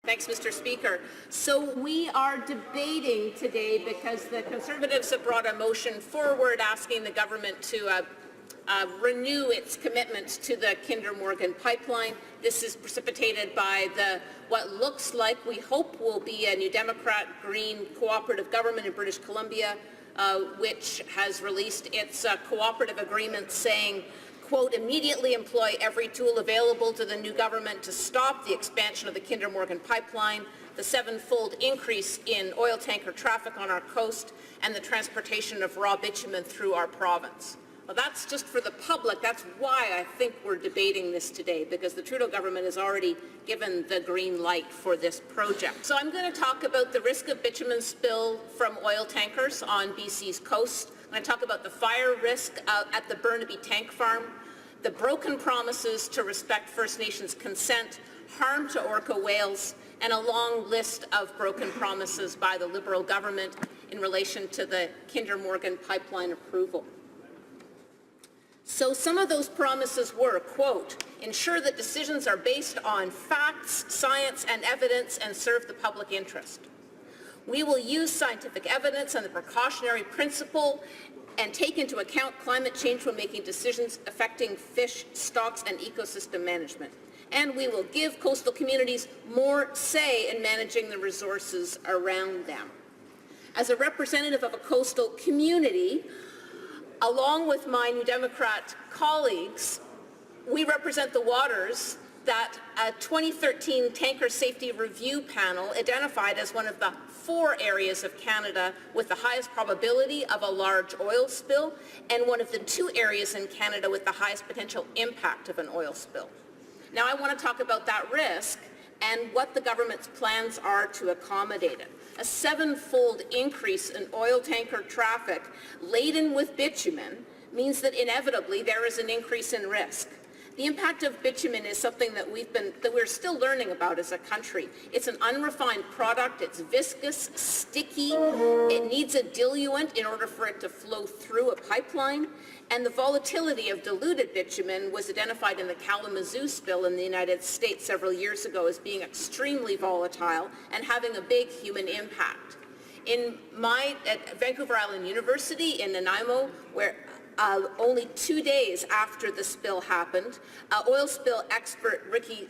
Thanks, Mr. Speaker. So we are debating today because the Conservatives have brought a motion forward asking the government to renew its commitment to the Kinder Morgan pipeline. This is precipitated by what looks like, we hope, will be a New Democrat Green cooperative government in British Columbia, which has released its cooperative agreement saying, quote, immediately employ every tool available to the new government to stop the expansion of the Kinder Morgan pipeline, the seven-fold increase in oil tanker traffic on our coast, and the transportation of raw bitumen through our province. Well, that's just for the public. That's why I think we're debating this today, because the Trudeau government has already given the green light for this project. So I'm going to talk about the risk of bitumen spill from oil tankers on BC's coast. I'm going to talk about the fire risk at the Burnaby tank farm, the broken promises to respect First Nations consent, harm to orca whales, and a long list of broken promises by the Liberal government in relation to the Kinder Morgan pipeline approval. So some of those promises were, quote, ensure that decisions are based on facts, science, and evidence and serve the public interest. We will use scientific evidence and the precautionary principle and take into account climate change when making decisions affecting fish stocks and ecosystem management. And we will give coastal communities more say in managing the resources around them. As a representative of a coastal community, along with my New Democrat colleagues, we represent the waters that a 2013 Tanker Safety Review panel identified as one of the 4 areas of Canada with the highest probability of a large oil spill and one of the 2 areas in Canada with the highest potential impact of an oil spill. Now I want to talk about that risk and what the government's plans are to accommodate it. A 7-fold increase in oil tanker traffic laden with bitumen means that inevitably there is an increase in risk. The impact of bitumen is something that we're still learning about as a country. It's an unrefined product, it's viscous, sticky, it needs a diluent in order for it to flow through a pipeline, and the volatility of diluted bitumen was identified in the Kalamazoo spill in the United States several years ago as being extremely volatile and having a big human impact. At Vancouver Island University in Nanaimo, where only 2 days after the spill happened, oil spill expert Ricky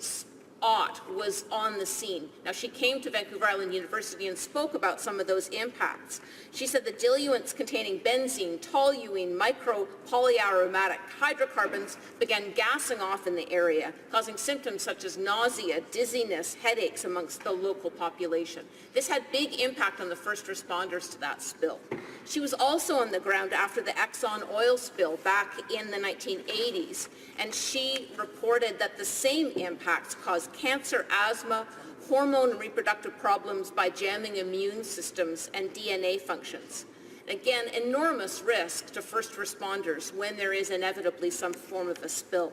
Ott was on the scene. Now, she came to Vancouver Island University and spoke about some of those impacts. She said the diluents containing benzene, toluene, micro-polyaromatic hydrocarbons began gassing off in the area, causing symptoms such as nausea, dizziness, headaches amongst the local population. This had big impact on the first responders to that spill. She was also on the ground after the Exxon oil spill back in the 1980s, and she reported that the same impacts caused cancer, asthma, hormone and reproductive problems by jamming immune systems and DNA functions. Again, enormous risk to first responders when there is inevitably some form of a spill.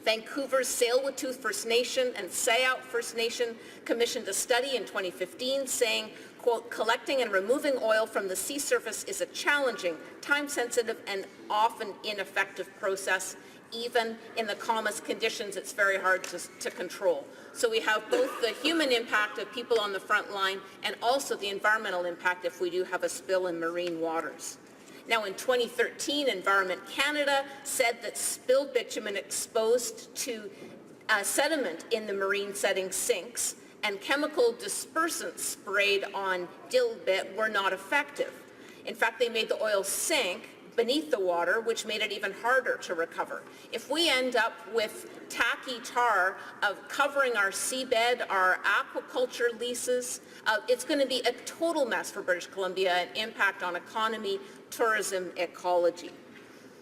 Vancouver's Tsleil-Waututh First Nation and Sayout First Nation commissioned a study in 2015 saying, quote, collecting and removing oil from the sea surface is a challenging, time-sensitive, and often ineffective process. Even in the calmest conditions, it's very hard to control. So we have both the human impact of people on the front line and also the environmental impact if we do have a spill in marine waters. Now, in 2013, Environment Canada said that spilled bitumen exposed to sediment in the marine setting sinks and chemical dispersants sprayed on dilbit were not effective. In fact, they made the oil sink beneath the water, which made it even harder to recover. If we end up with tacky tar of covering our seabed, our aquaculture leases, it's going to be a total mess for British Columbia and impact on economy, tourism, ecology.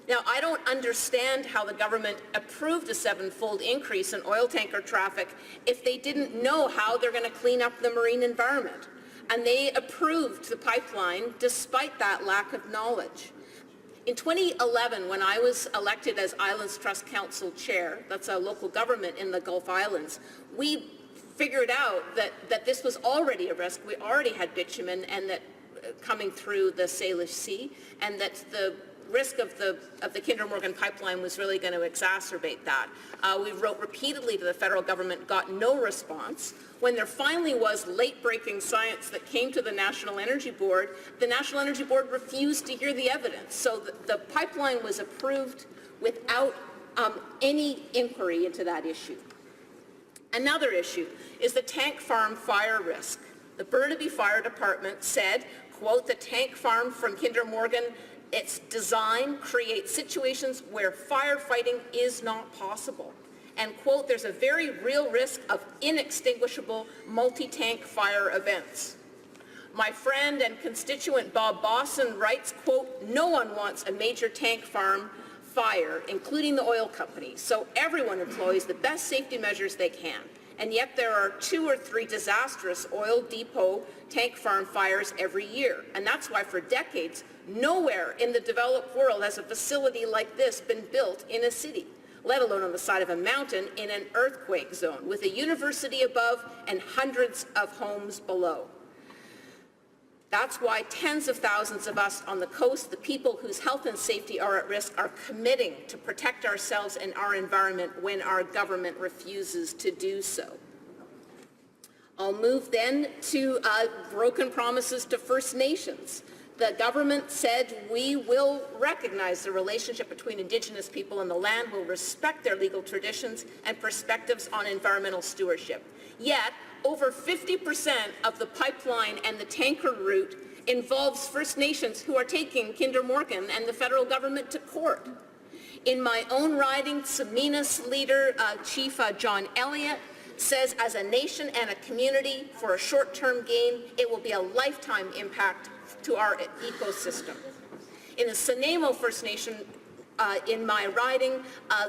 Now, I don't understand how the government approved a 7-fold increase in oil tanker traffic if they didn't know how they're going to clean up the marine environment. And they approved the pipeline despite that lack of knowledge. In 2011, when I was elected as Islands Trust Council Chair, that's a local government in the Gulf Islands, we figured out that this was already a risk. We already had bitumen and that coming through the Salish Sea, and that the risk of the Kinder Morgan pipeline was really going to exacerbate that. We wrote repeatedly to the federal government, got no response. When there finally was late-breaking science that came to the National Energy Board, the National Energy Board refused to hear the evidence. So the pipeline was approved without any inquiry into that issue. Another issue is the tank farm fire risk. The Burnaby Fire Department said, quote, the tank farm from Kinder Morgan, its design creates situations where firefighting is not possible. And, quote, there's a very real risk of inextinguishable multi-tank fire events. My friend and constituent Bob Bosson writes, quote, no one wants a major tank farm fire, including the oil companies, so everyone employs the best safety measures they can. And yet there are 2 or 3 disastrous oil depot tank farm fires every year. And that's why for decades, nowhere in the developed world has a facility like this been built in a city, let alone on the side of a mountain in an earthquake zone, with a university above and hundreds of homes below. That's why tens of thousands of us on the coast, the people whose health and safety are at risk, are committing to protect ourselves and our environment when our government refuses to do so. I'll move then to broken promises to First Nations. The government said we will recognize the relationship between Indigenous people and the land, will respect their legal traditions and perspectives on environmental stewardship. Yet, over 50% of the pipeline and the tanker route involves First Nations who are taking Kinder Morgan and the federal government to court. In my own riding, Saminas leader, Chief John Elliott, says as a nation and a community, for a short-term gain, it will be a lifetime impact to our ecosystem. In the Sanemo First Nation, in my riding,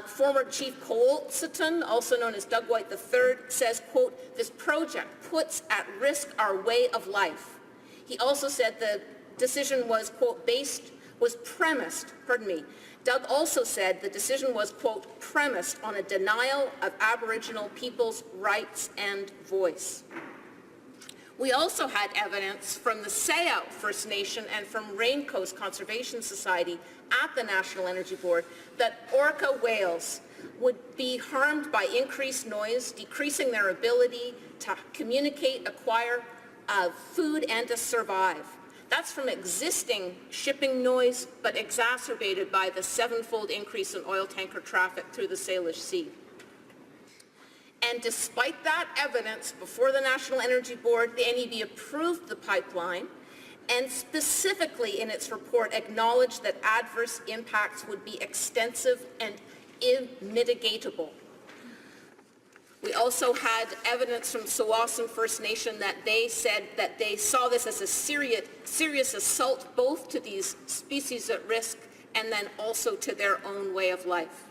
former Chief Colseton, also known as Doug White III, says, quote, this project puts at risk our way of life. He also said the decision was, quote, Doug also said the decision was, quote, premised on a denial of Aboriginal people's rights and voice. We also had evidence from the Sayout First Nation and from Raincoast Conservation Society at the National Energy Board that orca whales would be harmed by increased noise, decreasing their ability to communicate, acquire food, and to survive. That's from existing shipping noise, but exacerbated by the 7-fold increase in oil tanker traffic through the Salish Sea. And despite that evidence, before the National Energy Board, the NEB approved the pipeline and specifically in its report acknowledged that adverse impacts would be extensive and unmitigatable. We also had evidence from Tsawwassen First Nation that they said that they saw this as a serious assault both to these species at risk and then also to their own way of life.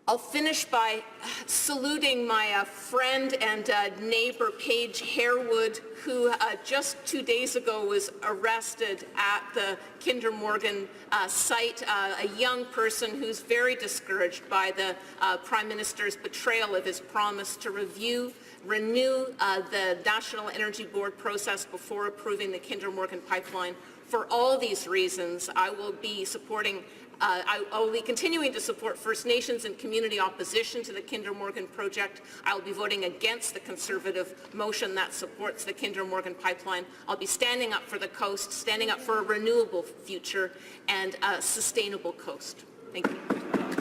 I'll finish by saluting my friend and neighbor Paige Harewood, who just 2 days ago was arrested at the Kinder Morgan site, a young person who's very discouraged by the Prime Minister's betrayal of his promise to renew the National Energy Board process before approving the Kinder Morgan pipeline. For all these reasons, I will be supporting I will be continuing to support First Nations and community opposition to the Kinder Morgan project. I will be voting against the Conservative motion that supports the Kinder Morgan pipeline. I'll be standing up for the coast, standing up for a renewable future and a sustainable coast. Thank you.